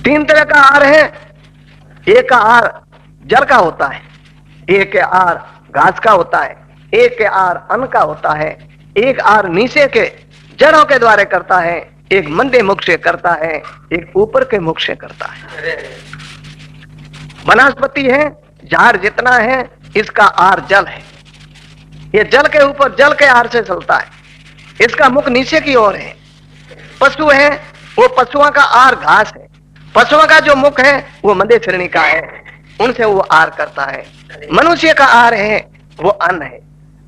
तीन तरह का आहार है। एक आहार जल का होता है, एक आहार घास का होता है, एक आहार अन्न का होता है, एक आहार नीचे के जड़ों के द्वारा करता है, एक मंदे मुख से करता है, एक ऊपर के मुख से करता है। वनस्पति है, झाड़ जितना है इसका आहार जल है। ये जल के ऊपर जल के आहार से चलता है, इसका मुख नीचे की ओर है। पशु है, वो पशुओं का आहार घास है। पशुओं का जो मुख है वो मंदे श्रेणी का है, उनसे वो आहार करता है। मनुष्य का आहार है वो अन्न है,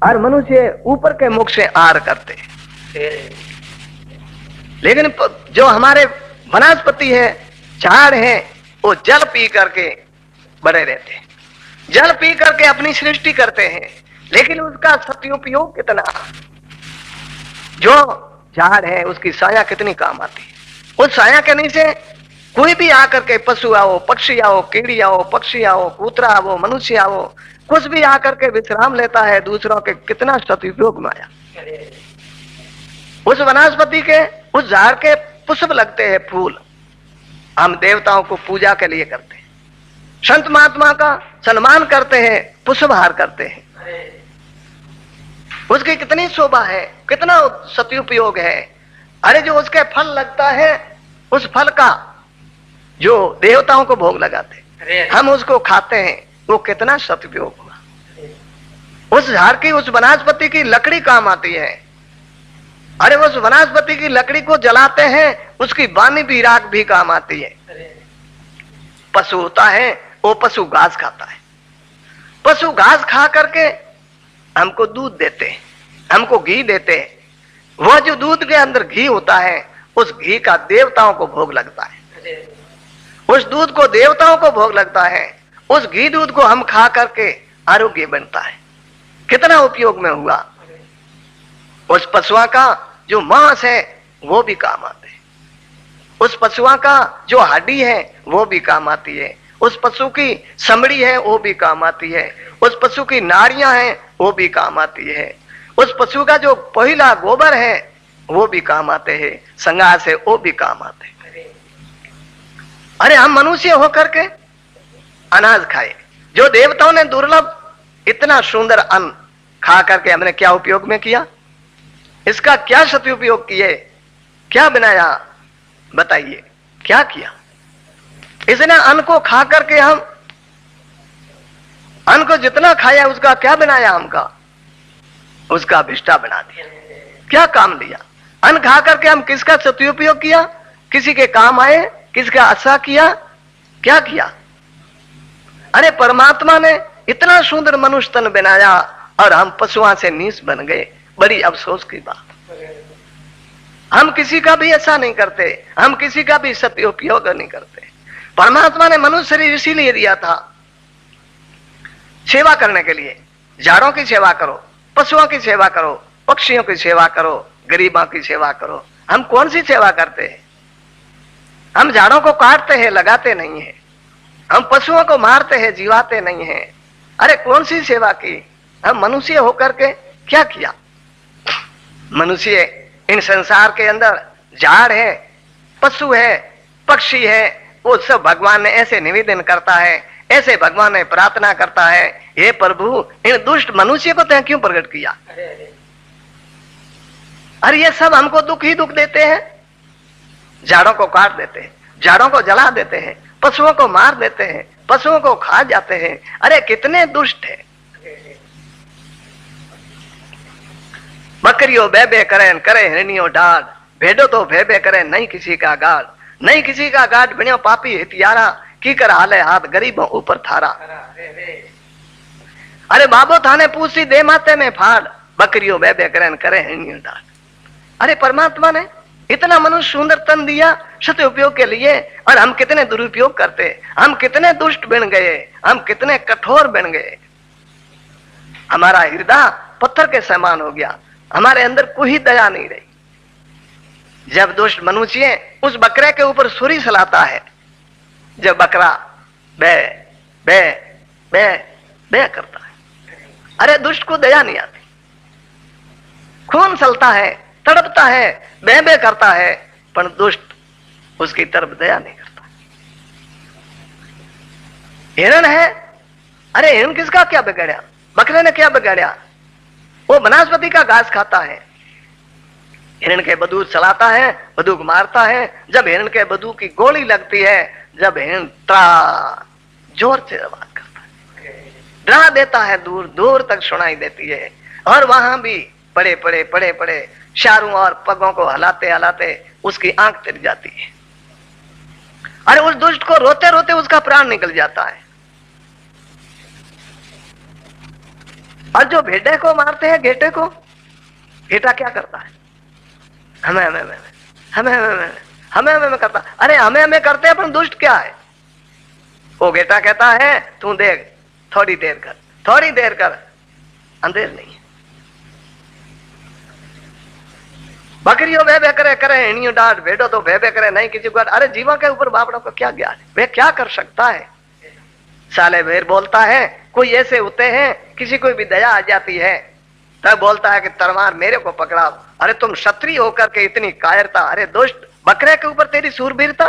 और मनुष्य ऊपर के मुख से आहार करते हैं। लेकिन जो हमारे वनस्पति है, झाड़ है, वो जल पी करके बड़े रहते हैं, जल पी करके अपनी सृष्टि करते हैं। लेकिन उसका सदुपयोग कितना? जो झाड़ है उसकी छाया कितनी काम आती है। उस छाया के नीचे कोई भी आकर के, पशु आओ, पक्षी आओ, कीड़ी आओ, पक्षी आओ, कूतरा आओ, मनुष्य आओ, कुछ भी आकर के विश्राम लेता है, दूसरों के कितना सदुपयोग में आया। उस वनस्पति के, उस झाड़ के पुष्प लगते हैं, फूल हम देवताओं को पूजा के लिए करते हैं, संत महात्मा का सम्मान करते हैं, पुष्पहार करते हैं। उसकी कितनी शोभा है, कितना सदुपयोग है। अरे जो उसके फल लगता है, उस फल का जो देवताओं को भोग लगाते, हम उसको खाते हैं, वो कितना सदुपयोग हुआ। उस झाड़ की, उस वनस्पति की लकड़ी काम आती है। अरे उस वनस्पति की लकड़ी को जलाते हैं, उसकी बानी भी, राख भी काम आती है। पशु होता है, वो पशु घास खाता है। पशु घास खा करके हमको दूध देते हैं, हमको घी देते हैं। वह जो दूध के अंदर घी होता है, उस घी का देवताओं को भोग लगता है, उस दूध को देवताओं को भोग लगता है। उस घी दूध को हम खा करके आरोग्य बनता है, कितना उपयोग में हुआ। उस पशुओं का जो मांस है वो भी काम आते हैं, उस पशुओं का जो हड्डी है वो भी काम आती है, उस पशु की चमड़ी है वो भी काम आती है, उस पशु की नाड़ियां हैं वो भी काम आती है, उस पशु का जो पहला गोबर है वो भी काम आते हैं, संगार से वो भी काम आते हैं। अरे हम मनुष्य होकर के अनाज खाए, जो देवताओं ने दुर्लभ इतना सुंदर अन्न खा करके हमने क्या उपयोग में किया, इसका क्या सदुपयोग किए, क्या बनाया, बताइए क्या किया। इसने अन्न को खा करके, हम अन्न को जितना खाया उसका क्या बनाया, हमका उसका अभिष्टा बना दिया, क्या काम लिया। अन्न खा करके हम किसका सदुपयोग किया, किसी के काम आए, किसका अच्छा किया, क्या किया। अरे परमात्मा ने इतना सुंदर मनुष्य तन बनाया और हम पशुओं से नीच बन गए, बड़ी अफसोस की बात। हम किसी का भी ऐसा नहीं करते, हम किसी का भी सदुपयोग नहीं करते। परमात्मा ने मनुष्य शरीर इसीलिए दिया था, सेवा करने के लिए। झाड़ों की सेवा करो, पशुओं की सेवा करो, पक्षियों की सेवा करो, गरीबों की सेवा करो। हम कौन सी सेवा करते हैं? हम झाड़ों को काटते हैं, लगाते नहीं है। हम पशुओं को मारते हैं, जीवाते नहीं है। अरे कौन सी सेवा की? हम मनुष्य होकर के क्या किया? मनुष्य इन संसार के अंदर झाड़ है, पशु है, पक्षी है, वो सब भगवान ने ऐसे निवेदन करता है, ऐसे भगवान ने प्रार्थना करता है, हे प्रभु इन दुष्ट मनुष्य को तय क्यों प्रकट किया? अरे ये सब हमको दुख ही दुख देते हैं। झाड़ों को काट देते हैं, झाड़ों को जला देते हैं, पशुओं को मार देते हैं, पशुओं को खा जाते हैं। अरे कितने दुष्ट है। बकरियों बे बे करे, करे हिरनियों डाढ़, भेड़ो तो भे बे करे, नहीं किसी का गाढ़, नहीं किसी का गाढ़, बिनो पापी हितियारा, की कर हाले हाथ गरीबों ऊपर थारा। अरे बाबो थाने पूछी दे माते में फाड़, बकरियों बे बे करे, करे हिरनियों डाढ़। अरे परमात्मा ने इतना मनुष्य सुंदर तन दिया सदुपयोग के लिए, और हम कितने दुरुपयोग करते, हम कितने दुष्ट बन गए, हम कितने कठोर बन गए। हमारा हृदय पत्थर के समान हो गया, हमारे अंदर कोई दया नहीं रही। जब दुष्ट मनुष्य उस बकरे के ऊपर छुरी चलाता है, जब बकरा बे बे बे बे करता है, अरे दुष्ट को दया नहीं आती, खून चलता है, तड़पता है, बे बे करता है, पर दुष्ट उसकी तरफ दया नहीं करता। हिरण है, अरे हिरण किसका क्या बिगाड़ा, बकरे ने क्या बिगाड़ा, वो वनस्पति का घास खाता है। हिरण के बंदूक चलाता है, बंदूक मारता है, जब हिरण के बंदूक की गोली लगती है, जब हिरण त्रा जोर से आवाज करता है, डरा देता है, दूर दूर तक सुनाई देती है। और वहां भी पड़े पड़े पड़े पड़े चारों और पगों को हलाते हलाते उसकी आंख तिर जाती है। अरे उस दुष्ट को रोते रोते उसका प्राण निकल जाता है। और जो भेड़े को मारते हैं, घेटे को, घेटा क्या करता है, हमें हमें हमें हमें हमें हमें हमें करता, अरे हमें हमें करते हैं, पर दुष्ट क्या है, वो घेटा कहता है तू देख, थोड़ी देर कर, थोड़ी देर कर, अंधेर नहीं है। बकरियों बे करे करे, हिणियों डांट, भेड़ो तो बे करे नहीं किसी को। अरे जीवा के ऊपर बापड़ों को क्या ज्ञान है, वे क्या कर सकता है। साले भेड़ बोलता है, कोई ऐसे होते हैं किसी को भी दया आ जाती है, तब बोलता है कि तलवार मेरे को पकड़ा। अरे तुम क्षत्रिय होकर के इतनी कायरता, अरे दुष्ट, बकरे के ऊपर तेरी सूरबीरता,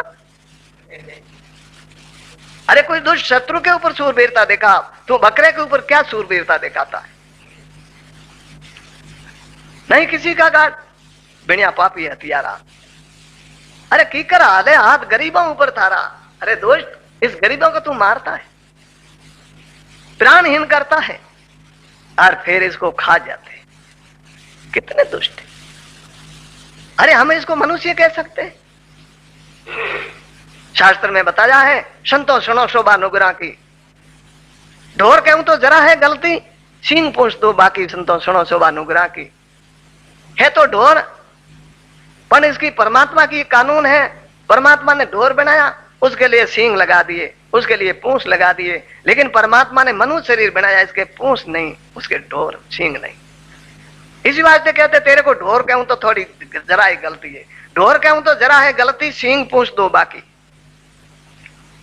अरे कोई दुष्ट शत्रु के ऊपर सूरबीरता देखा, तू बकरे के ऊपर क्या सूरबीरता दिखाता है। नहीं किसी का गाट, बिना पापी हथियारा, अरे की कर आधे हाथ गरीबों ऊपर थारा। अरे दोस्त, इस गरीबों को तू मारता है, प्राणहीन करता है, और फिर इसको खा जाते हैं। कितने दुष्ट है। अरे हम इसको मनुष्य कह सकते हैं। शास्त्र में बताया है, संतो सुनो शोभा नुगरा की, ढोर कहूं तो जरा है गलती, सींग पूछ दो बाकी, संतो सुनो शोभा नुगरा की। है तो ढोर, पर इसकी परमात्मा की कानून है। परमात्मा ने ढोर बनाया, उसके लिए सींग लगा दिए, उसके लिए पूंछ लगा दिए, लेकिन परमात्मा ने मनुष्य शरीर बनाया, इसके पूंछ नहीं, उसके ढोर सींग नहीं। इसी वास्ते कहते तेरे को ढोर कहूं तो थोड़ी जरा ही गलती है, ढोर कहूं तो जरा है गलती, सींग पूंछ दो बाकी।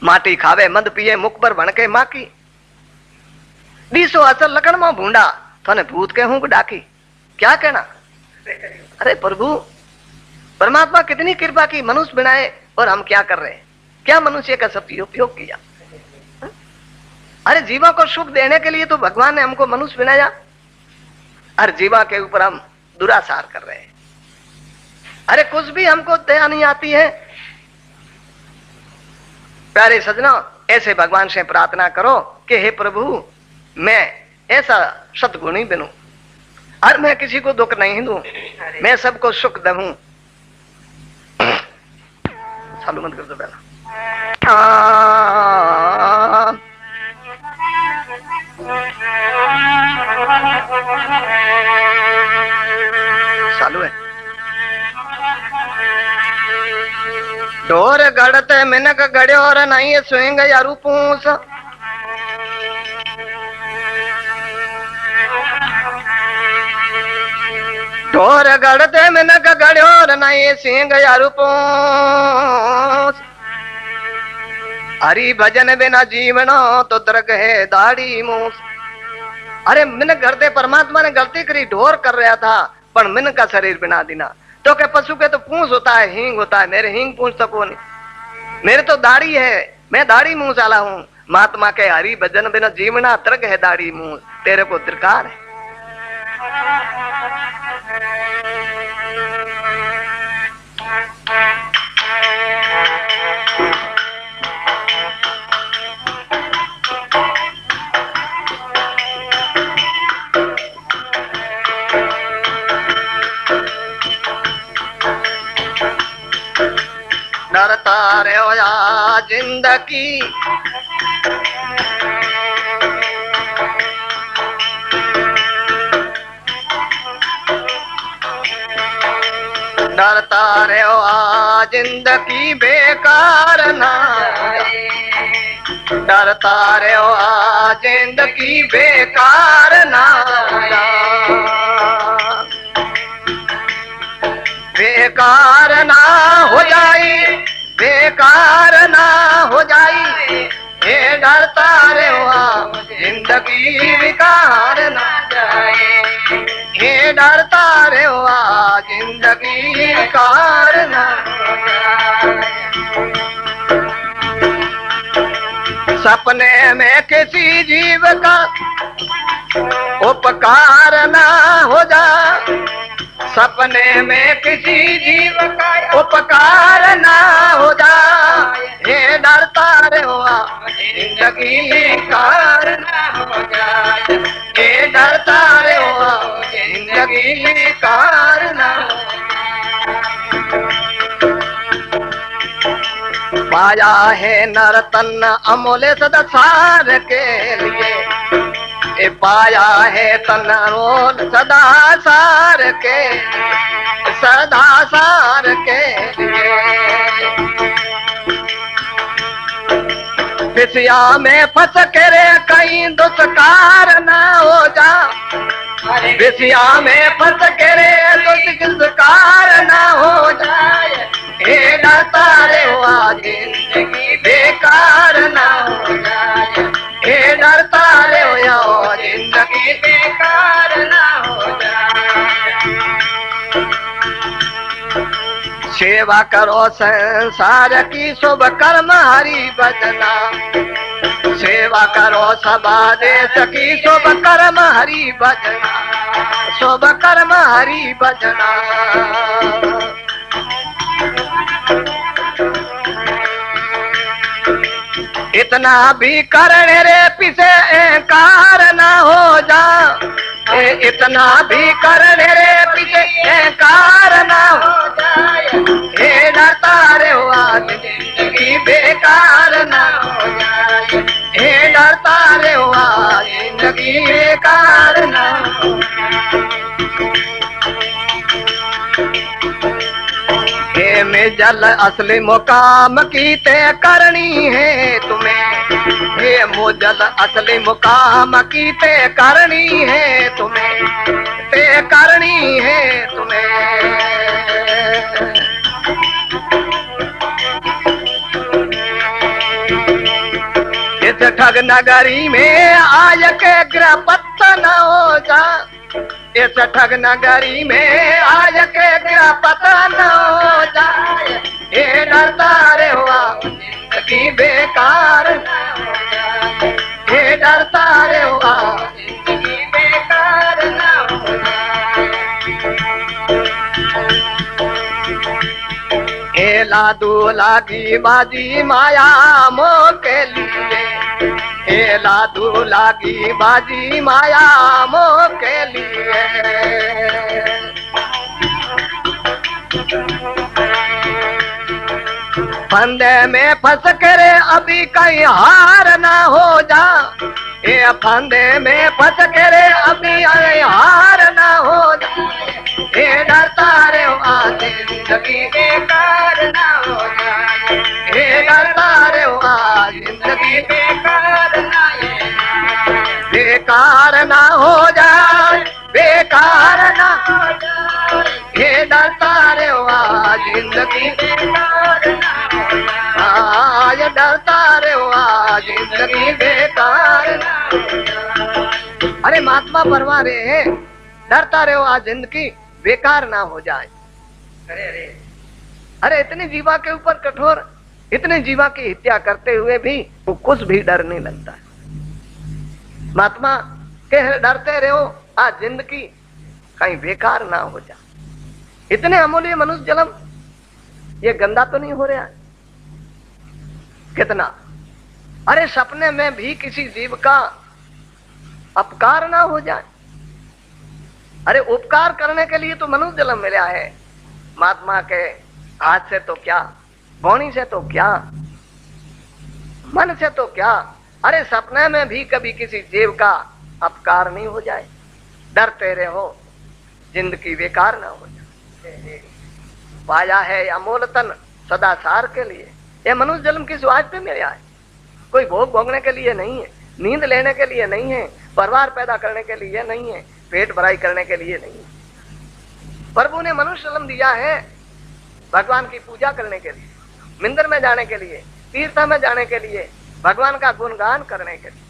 माटी खावे मद पिए, मुख पर भणके माकी, दीसो असल लकड़ में भूंडा, थाने भूत कहूं डाकी। क्या कहना, अरे प्रभु परमात्मा कितनी कृपा की, मनुष्य बनाए और हम क्या कर रहे हैं, क्या मनुष्य का सदुपयोग किया। अरे जीवा को सुख देने के लिए तो भगवान ने हमको मनुष्य बनाया, और जीवा के ऊपर हम दुराचार कर रहे हैं। अरे कुछ भी हमको दया नहीं आती है। प्यारे सजना, ऐसे भगवान से प्रार्थना करो कि हे प्रभु, मैं ऐसा सद्गुणी बनूं, और मैं किसी को दुख नहीं दूं, मैं सबको सुख दूं। चालू मत कर दो पहला, चालू है। ढोर गड़ते मिनक गड़्यो और नहीं स्विंग यारू पूस, ढोर गड़ते मिनक गड़्यो और नहीं सिंग यारू पूस, हरि भजन बिना जीवनो तो दर्ग है दाढ़ी मूस। अरे मिनक करते, परमात्मा ने गलती करी, ढोर कर रहा था, पर मिनक का शरीर बना देना। तो क्या पशु के तो पूंछ होता है, हींग होता है, मेरे हींग पूंछ तो कौन, मेरे तो दाढ़ी है, मैं दाढ़ी मूंछ वाला हूँ। महात्मा के हरि भजन बिना जीवना दर्ग है दाढ़ी मूंछ, तेरे को दरकार है। डरता रे या जिंदगी, डरता रे आ जिंदगी बेकार ना, डरता रे आ जिंदगी बेकार ना, बेकार ना हो जाई, बेकार ना हो जाई, ये डरता रे आ जिंदगी बेकार ना जाए, ये डरता रे आ जिंदगी बेकार ना जाए। सपने में किसी जीव का उपकार ना हो जा, सपने में किसी जीव का उपकार ना हो जा, ये डरता रे हुआ जिंदगी कार ना हो जाए, ये डरता रे हुआ जिंदगी कार ना हो जाए। पाया है नरतन अमूल्य सदासार के लिए, ये पाया है तन अमूल सदा सार के, सदा सार के लिए। बिसिया में फंस के रे कहीं दुष्कार ना हो जा, बिसिया में फंस के रे दुष्कार ना हो जाए, हे डरता रे हुआ जिंदगी बेकार ना हो जाए, हे डरता रे हुआ जिंदगी बेकार ना हो जाए। सेवा करो संसार की शुभ कर्म हरि भजना, सेवा करो सभा देश की शुभ कर्म हरि भजना, शुभ कर्म हरि भजना। इतना भी करने रे पीछे कार ना हो जा, इतना भी करने रे पीछे कार ना हो जाए, हे डरता रे हुआ जिंदगी बेकार ना हो जाए, हे डरता रे हुआ जिंदगी बेकार ना हो जाए। हे में जल असली मुकाम की तय करनी है तुम्हें, हे मोजल असली मुकाम की तय करनी है तुम्हें, तय करनी है तुम्हें। इस ठग नगरी में आज के गिरफ्त न हो जा, इस ठग नगरी में आज के गिरफ्त न हो जाए, हे डरता रे हुआ जिंदगी बेकार न हो जाए, हे डरता रे हुआ जिंदगी बेकार न हो जाए। हे लादू लागी बाजी माया मोह के लिए, हे लादू लागी बाजी माया मोह के लिए। फंदे में फंस कर अभी कहीं हार ना हो जा, ये फंदे में फंस कर अभी हार ना हो जा, हे डरता रे हुआ जिंदगी बेकार ना हो जाए, हे डरता रे हुआ जिंदगी बेकार ना बेकार ना हो जाए, बेकार ना हो जाए, हे डरता रे हुआ जिंदगी बेकार ना हो जाए, डरता रे हुआ जिंदगी बेकार ना हो जाए। अरे महात्मा परवा रे है, डरता रे हुआ जिंदगी बेकार ना हो जाए। अरे अरे अरे इतने जीवा के ऊपर कठोर, इतने जीवा की हत्या करते हुए भी वो कुछ भी डर नहीं लगता है। महात्मा के डरते रहो आज जिंदगी कहीं बेकार ना हो जाए। इतने अमूल्य मनुष्य जन्म ये गंदा तो नहीं हो रहा है कितना? अरे सपने में भी किसी जीव का अपकार ना हो जाए। अरे उपकार करने के लिए तो मनुष्य जन्म मिला है। महात्मा के हाथ से तो क्या, वाणी से तो क्या, मन से तो क्या, अरे सपने में भी कभी किसी जीव का अपकार नहीं हो जाए। डरते रहो जिंदगी बेकार ना हो जाए। पाया है अमोल तन सदा सार के लिए। यह मनुष्य जन्म किस वास्ते मिला है? कोई भोग भोगने के लिए नहीं है, नींद लेने के लिए नहीं है, परिवार पैदा करने के लिए नहीं है, पेट भराई करने के लिए नहीं है। प्रभु ने मनुष्य जन्म दिया है भगवान की पूजा करने के लिए, मंदिर में जाने के लिए, तीर्थ में जाने के लिए, भगवान का गुणगान करने के लिए।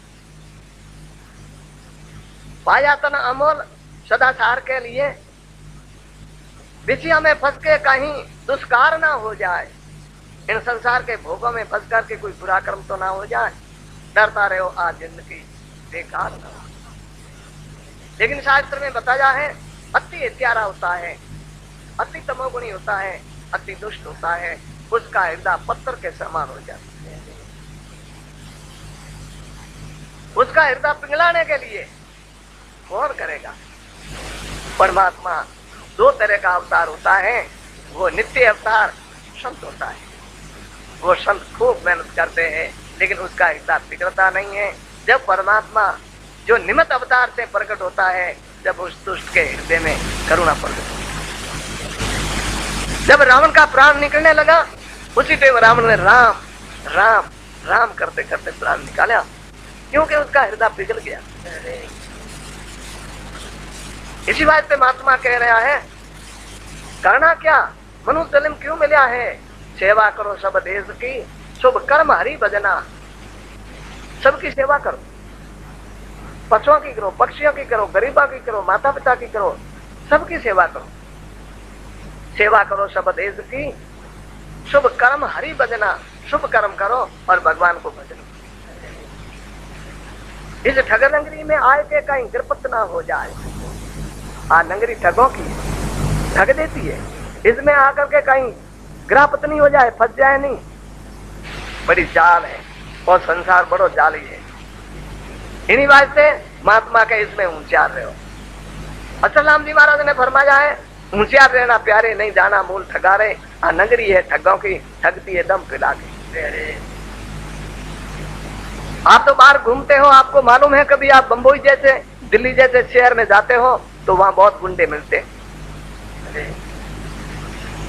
पाया तन अमोल सदाचार के लिए, विषय में फंस के कहीं दुष्कार ना हो जाए, इन संसार के भोगों में फंस करके कोई बुरा कर्म तो ना हो जाए। डरता रहो आज जिंदगी बेकार ना। लेकिन शास्त्र में बताया है अति हत्यारा होता है, अति तमोगुणी होता है, अति दुष्ट होता है, उसका हृदय पत्थर के समान हो जाता है। उसका हृदय पिघलाने के लिए कौन करेगा? परमात्मा दो तरह का अवतार होता है, वो नित्य अवतार संत होता है। वो संत खूब मेहनत करते हैं लेकिन उसका हृदय पिघलता नहीं है। जब परमात्मा जो निमित्त अवतार से प्रकट होता है, जब उस दुष्ट के हृदय में करुणा प्रकट होती है। जब रावण का प्राण निकलने लगा, उसी टाइम रावण ने राम राम राम करते करते प्राण निकाला, क्योंकि उसका हृदय पिघल गया। इसी बात पे महात्मा कह रहा है, करना क्या? मनुष्य जन्म क्यों मिला है? सेवा करो सब देश की, शुभ कर्म हरि भजना। सबकी सेवा करो, पशुओं की करो, पक्षियों की करो, गरीबों की करो, माता पिता की करो, सबकी सेवा करो। सेवा करो सब देश की, शुभ कर्म हरि भजना। शुभ कर्म करो और भगवान को भजन। इस ठग नगरी में आए के कहीं गिरपत ना हो जाए। नगरी ठगों की ठग देती है, इसमें आकर के कहीं गिरापत नहीं हो जाए, फंस जाए नहीं। बड़ी जाल है और संसार बड़ो जाली है। इन्हीं बात से महात्मा के इसमें होशियार रहो। असलाम जी महाराज ने फरमाया है, होशियार रहना प्यारे, नहीं जाना मूल ठगारे। नगरी है ठगों की, ठगती है दम पिला के। आप तो बाहर घूमते हो, आपको मालूम है, कभी आप बंबई जैसे दिल्ली जैसे शहर में जाते हो तो वहां बहुत गुंडे मिलते।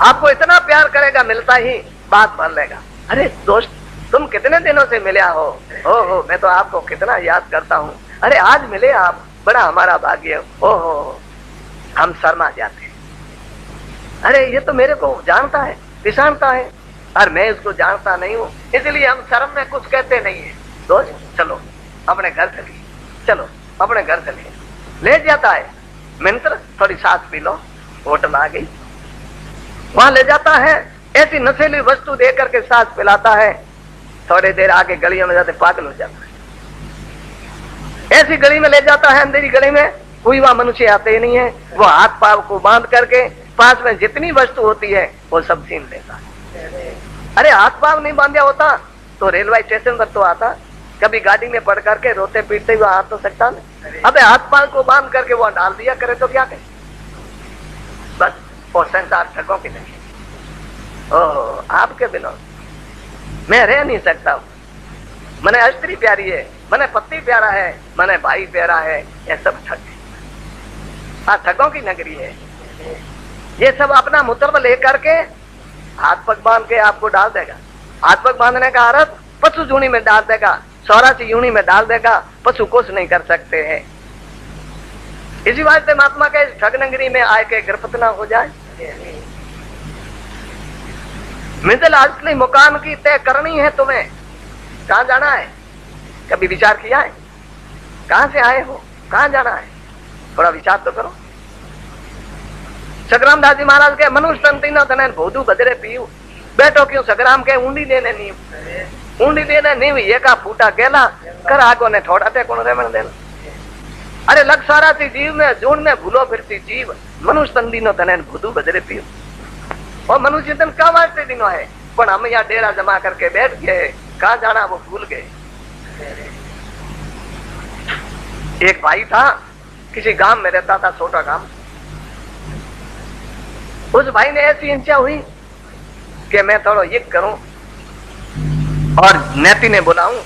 आपको इतना प्यार करेगा, मिलता ही बात भर लेगा। अरे दोस्त, तुम कितने दिनों से मिले हो? ओहो, मैं तो आपको कितना याद करता हूँ। अरे आज मिले आप, बड़ा हमारा भाग्य। ओहो, हम शर्मा जाते। अरे ये तो मेरे को जानता है, पहचानता है, और मैं इसको जानता नहीं हूँ, इसलिए हम शर्म में कुछ कहते नहीं है। दोस्त चलो अपने घर चलिए, चलो अपने घर चलिए। ले जाता है, मित्र थोड़ी सांस पी लो, होटल आ गई, वहां ले जाता है। ऐसी नशीली वस्तु दे करके सांस पिलाता है। थोड़ी देर आगे गलियों में जाते पागल हो जाता है। ऐसी गली में ले जाता है, अंधेरी गली में, कोई वहां मनुष्य आते ही नहीं है। वो हाथ पाव को बांध करके पास में जितनी वस्तु होती है वो सब छीन लेता है। अरे हाथ पाव नहीं बांधा होता तो रेलवे स्टेशन पर तो आता, कभी गाड़ी में पड़ करके रोते पीटते हुए आ तो सकता नहीं। अबे हाथ पाव को बांध करके वो डाल दिया करे तो क्या करे? बस वो संसार ठगों की नहीं। ओह, आपके बिना मैं रह नहीं सकता। मने स्त्री प्यारी है, मने पति प्यारा है, मने भाई प्यारा है, ये सब ठग है। ठगों की नगरी है। ये सब अपना मुतरब लेकर के हाथ पग बांध के आपको डाल देगा। हाथ पग बांधने का अर्थ पशु जूनी में डाल देगा, 84 यूनी में डाल देगा। पशु कुछ नहीं कर सकते हैं। इसी बात से महात्मा के ठग नगरी में आए के गिरफ्त ना हो जाए। मंजिल असली मुकाम की तय करनी है तुम्हें। कहाँ जाना है? कभी विचार किया है? कहाँ से आए हो, कहाँ जाना है? थोड़ा विचार तो करो। सग्राम दास जी महाराज के मनुष्य तन तीनों तनैन भोदू बजरे पीऊ, बैठो क्यों सग्राम के ऊंडी लेने नीव। ऊंडी लेने नीव ये का फूटा गेला, कर आगो ने ठोड़ा ते कौन रेमन देना। अरे लग सारा सी जीव में जून में भूलो फिरती जीव, मनुष्य तन तीनों तनैन भोदू बजरे पीऊ। और मनुष्य तन का वास्ते दिनों है, पर हम यहाँ डेरा जमा करके बैठ गए, कहाँ जाना वो भूल गए। एक भाई था, किसी गांव में रहता था, छोटा गांव। उस भाई ने ऐसी इच्छा हुई कि मैं थोड़ा ये करूं और नेति ने बुलाऊं,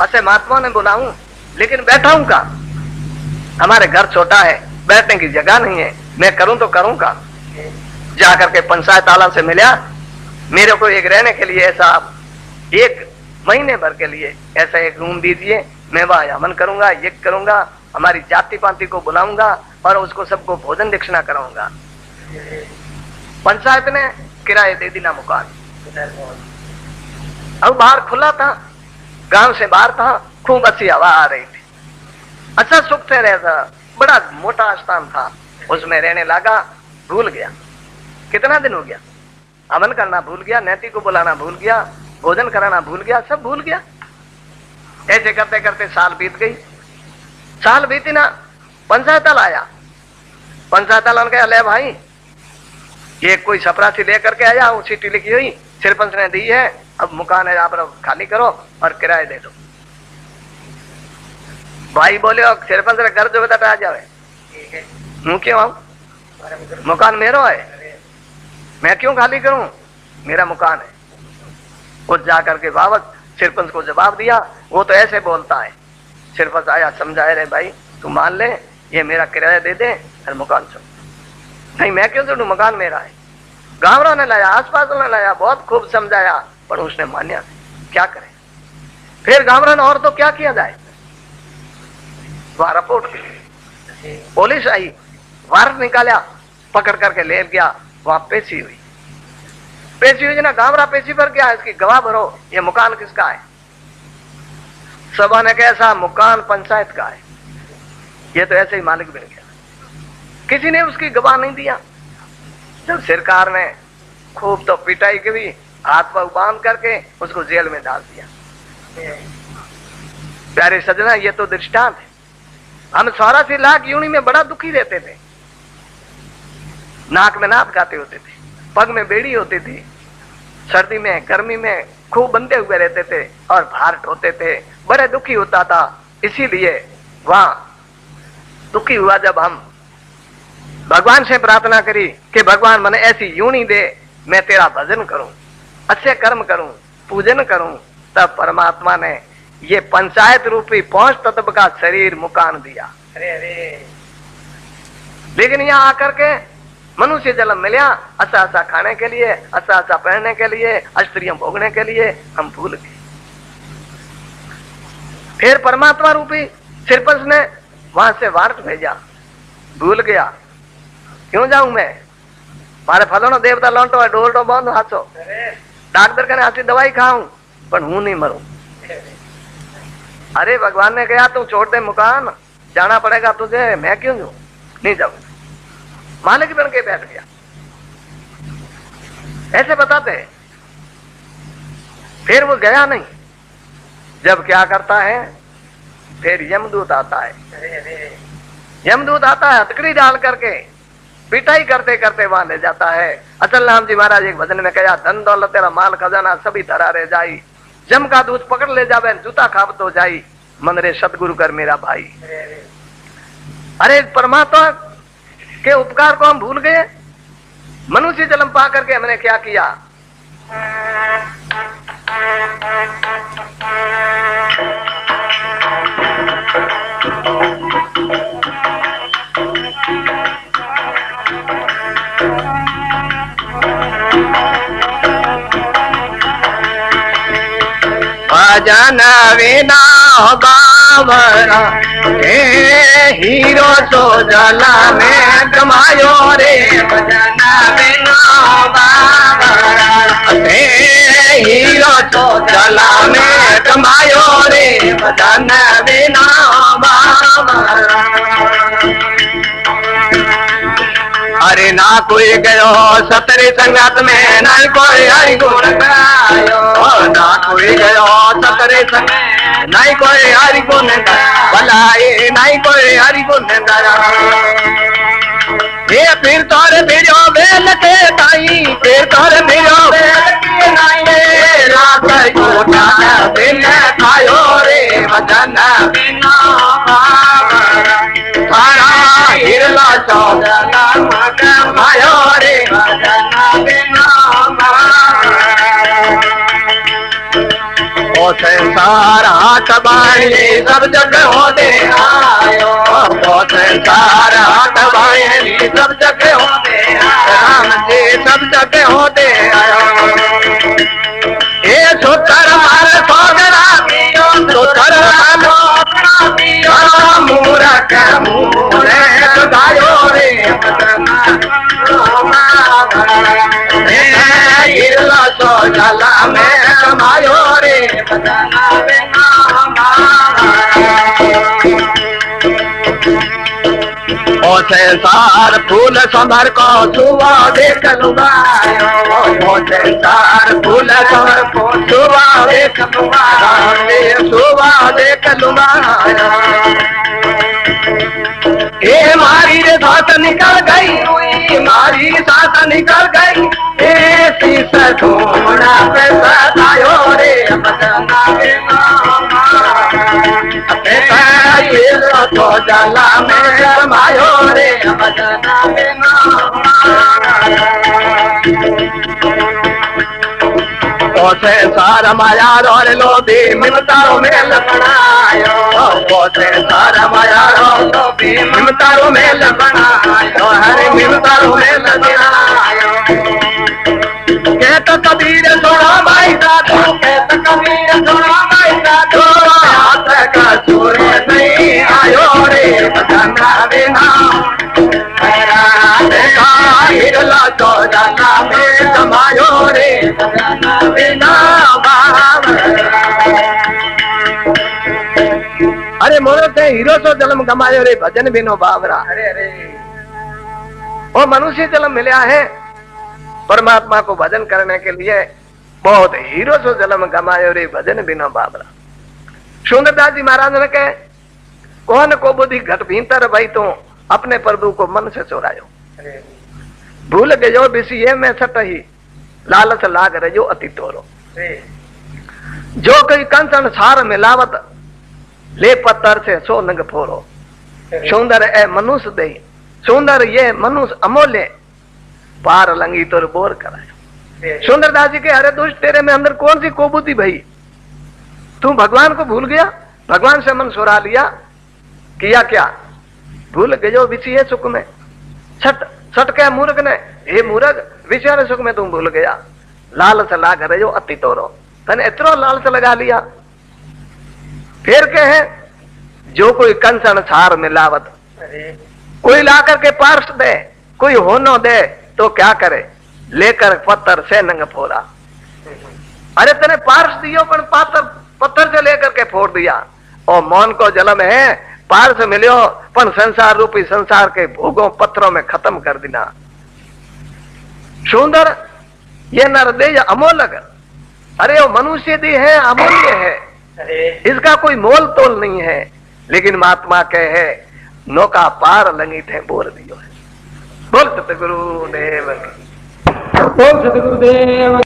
अच्छे महात्मा ने बुलाऊं, लेकिन बैठाऊं का? हमारे घर छोटा है, बैठने की जगह नहीं है, मैं करूं तो करूं का? जाकर के पंचायत आला से मिला, मेरे को एक रहने के लिए ऐसा 1 महीने भर के लिए ऐसा एक रूम दीजिए, मैं वहां हवन करूंगा, ये करूंगा, हमारी जाति पाति को बुलाऊंगा और उसको सबको भोजन दक्षिणा कराऊंगा। पंचायत ने किराए दे दी ना मकान। अब बाहर खुला था, गांव से बाहर था, खूब अच्छी हवा आ रही थी, अच्छा सुख से रहता, बड़ा मोटा स्थान था, उसमें रहने लगा। भूल गया, कितना दिन हो गया, हवन करना भूल गया, नेति को बुलाना भूल गया, भोजन कराना भूल गया, सब भूल गया। ऐसे करते करते साल बीत गई। साल बीती ना, पंचायतल आया। पंचायतल ने कहा, ले भाई ये कोई सपरासी लेकर के आया, वो चिट्ठी लिखी हुई सरपंच ने दी है, अब मकान है आप खाली करो और किराए दे दो। भाई बोले सरपंच ने घर जो बता जावे, हूं क्यों आऊ, मकान मेरा है, मैं क्यों खाली करूं, मेरा मकान है। वो जाकर के बाबत सरपंच को जवाब दिया। वो तो ऐसे बोलता है। सरपंच आया, समझाए, रे भाई तू मान ले, ये मेरा किराया दे दे और मकान छोड़। नहीं मैं क्यों छोड़ू, मकान मेरा है। गांवरों ने लाया, आसपास ने लाया, बहुत खूब समझाया, पर उसने मान्या नहीं। क्या करे फिर गांवरों ने, और तो क्या किया जाए। वहां रिपोर्ट की, पुलिस आई, वारंट निकाला, पकड़ करके ले गया। वहां पेशी हुई, पेशी हुई ना, गांवरा पेशी पर गया, इसकी गवाह भरो, ये मकान किसका है। सभा ने कैसा, मकान पंचायत का है, ये तो ऐसे ही मालिक बन गया। किसी ने उसकी गवाह नहीं दिया। जब सरकार ने खूब तो पिटाई की, हाथ पर बांध करके उसको जेल में डाल दिया। प्यारे सजना, ये तो दृष्टांत है। हम 84 लाख यूनी में बड़ा दुखी रहते थे। नाक में नाप गाते होते थे, पग में बेड़ी होती थी, सर्दी में गर्मी में खूब बंधे हुए रहते थे और भार ढोते थे, बड़े दुखी होता था। इसीलिए वहां दुखी हुआ जब हम भगवान से प्रार्थना करी कि भगवान मैंने ऐसी यूनी दे, मैं तेरा भजन करूं, अच्छे कर्म करूं, पूजन करूं। तब परमात्मा ने ये पंचायत रूपी 5 तत्व का शरीर मकान दिया। लेकिन यहाँ आकर के मनुष्य जन्म मिला, अच्छा अच्छा खाने के लिए, अच्छा अच्छा पहनने के लिए, अस्त्रियां भोगने के लिए, हम भूल गए। फिर परमात्मा रूपी सरपंच ने वहां से वारंट भेजा, भूल गया। क्यों जाऊं मैं, मारे फलानो देवता लौटो है, डोरटो बांधो हाथो, डॉक्टर कहने हाथी दवाई खाऊं पर हूं नहीं मरूं। अरे भगवान ने कहा तू छोड़ दे मकान, जाना पड़ेगा तुझे, मैं क्यों जाऊं, नहीं जाऊं। मालिक बन के बैठ गया। ऐसे बताते। फिर वो गया नहीं। जब क्या करता है, फिर यमदूत आता है। यमदूत आता है, हथकड़ी डाल करके पिटाई करते करते वहां ले जाता है। अचल राम जी महाराज एक भजन में कहा, धन दौलत तेरा माल खजाना सभी धरा रह जाई, जम का दूध पकड़ ले जावे जूता खाब तो जाई, मन रे सतगुरु कर मेरा भाई। अरे परमात्मा के उपकार को हम भूल गए। मनुष्य जन्म पा करके हमने क्या किया। भजन विना बाबरा हीरो तो जला में कमायो रे, भजन बिना बाबरा हीरो तो जला में कमायो रे, भजन बिना बाबरा। अरे ना कोई गयो सतरी संगत में, ना कोई हरि गुण गायो, ना कोई गयो सतरी संगत, ना कोई हरि गुण भलाई, ना कोई हरि गुण गाया। ये फिर तोरे भिड़ो बेल के ताई, फिर तोरे भिड़ो बेल के नाई, रात कोटा दिन खायो रे, भजन बिना बाबरा। थारा हिरला चौदला कमायो रे, भजन बिना बाबरा। ओ संसार हाथ बाणी सब जग होते आयो, ओ संसार हाथ बाणी सब जग होते आयो, राम जी सब जग होते आयो। ये सुतर मार सोगरा पियो, सुतर मार पियो, मूरख मूरे गायो रे, हिरला सो जला में कमायो रे, ओ संसार फूल समर को छुआ देख लुगायो, संसार फूल समर को छुआ देख लुगायो, छुआ देख लुगायो। ये मारी रे साथ निकल गई, मारी साथ निकल गई, ऐसी सधोना पे सदायो रे बदना वे नामा, तो जला में गरमायो रे बदना वे नामा। ओसे सारा माया रोल लोभी मिमतारो में लगनायो, ओसे सारा माया रोल लोभी मिमतारो में लगनायो, हरे मिमतारो में लगनायो। कहत कबीर सुना भाई साधु, कहत कबीर सुना भाई साधु, हाथ का सूर्य नहीं आयो रे बदना वे नामा, हिरला तो जाना में समायो रे बदना वे नामा। अरे मोरो ते हीरो सो जन्म कमायो रे भजन बिनो बावरा। अरे अरे वो मनुष्य जन्म मिला है परमात्मा को भजन करने के लिए, बहुत हीरो सो जन्म कमायो रे भजन बिनो बावरा। सुंदरदास जी महाराज ने कहे कौन को बुद्धि घट भीतर भाई तो अपने प्रभु को मन से चोरायो, भूल गयो बिसिये में सटही, लालच लाग रहो अति तोरो। जो कोई कंचन सार मिलावत, ले पत्थर से सो नंग फोरो। सुंदर ए मनुष्य दे, सुंदर ये मनुष्य अमोल्य, पार लंगी तोर बोर करायो। सुंदरदास जी के अरे दुष्ट तेरे में अंदर कौन सी कोबूती भई, तू भगवान को भूल गया, भगवान से मन चुरा लिया, किया क्या, भूल गयो विषय सुख में। छट छट के मूर्ख ने, हे मूर्ख विषय सुख में तुम भूल गया, लालच लाग रहे हो अति तोरो, तने इतरो लालच लगा लिया। फिर कहे जो कोई कंचन सार मिलावत, कोई लाकर के पार्श दे, कोई होनो दे तो क्या करे, लेकर पत्थर से नंग फोड़ा। अरे तने पार्श दियो पर पत्थर से लेकर के फोड़ दिया, और मौन को जलम है, पार्श मिलियो पर संसार रूपी संसार के भोगों पत्थरों में खत्म कर देना। सुंदर ये नरदेय अमोलक, अरे वो मनुष्य दी है, अमूल्य है, इसका कोई मोल तोल नहीं है, लेकिन महात्मा कहे नौका पार लंगी थे बोल दियो है। बोल सतगुरुदेव, बोल सतगुरुदेव।